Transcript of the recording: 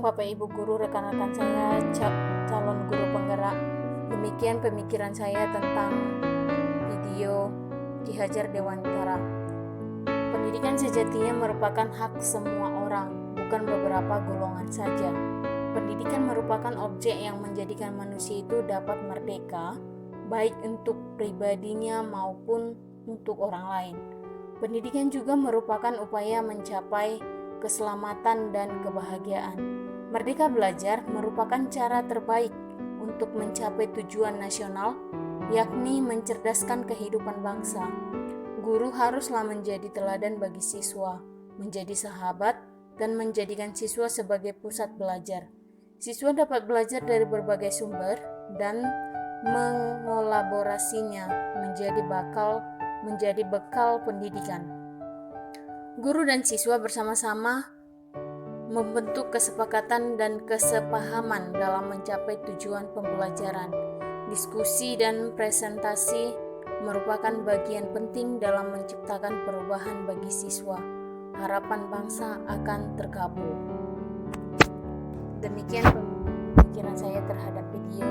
Assalamualaikum Bapak Ibu Guru, rekan-rekan saya, calon guru penggerak. Demikian pemikiran saya tentang video Ki Hajar Dewantara. Pendidikan sejatinya merupakan hak semua orang, bukan beberapa golongan saja. Pendidikan merupakan objek yang menjadikan manusia itu dapat merdeka, baik untuk pribadinya maupun untuk orang lain. Pendidikan juga merupakan upaya mencapai keselamatan dan kebahagiaan. Merdeka belajar merupakan cara terbaik untuk mencapai tujuan nasional, yakni mencerdaskan kehidupan bangsa. Guru haruslah menjadi teladan bagi siswa, menjadi sahabat, dan menjadikan siswa sebagai pusat belajar. Siswa dapat belajar dari berbagai sumber dan mengolaborasinya menjadi bekal pendidikan. Guru dan siswa bersama-sama membentuk kesepakatan dan kesepahaman dalam mencapai tujuan pembelajaran. Diskusi dan presentasi merupakan bagian penting dalam menciptakan perubahan bagi siswa. Harapan bangsa akan terkabul. Demikian pemikiran saya terhadap video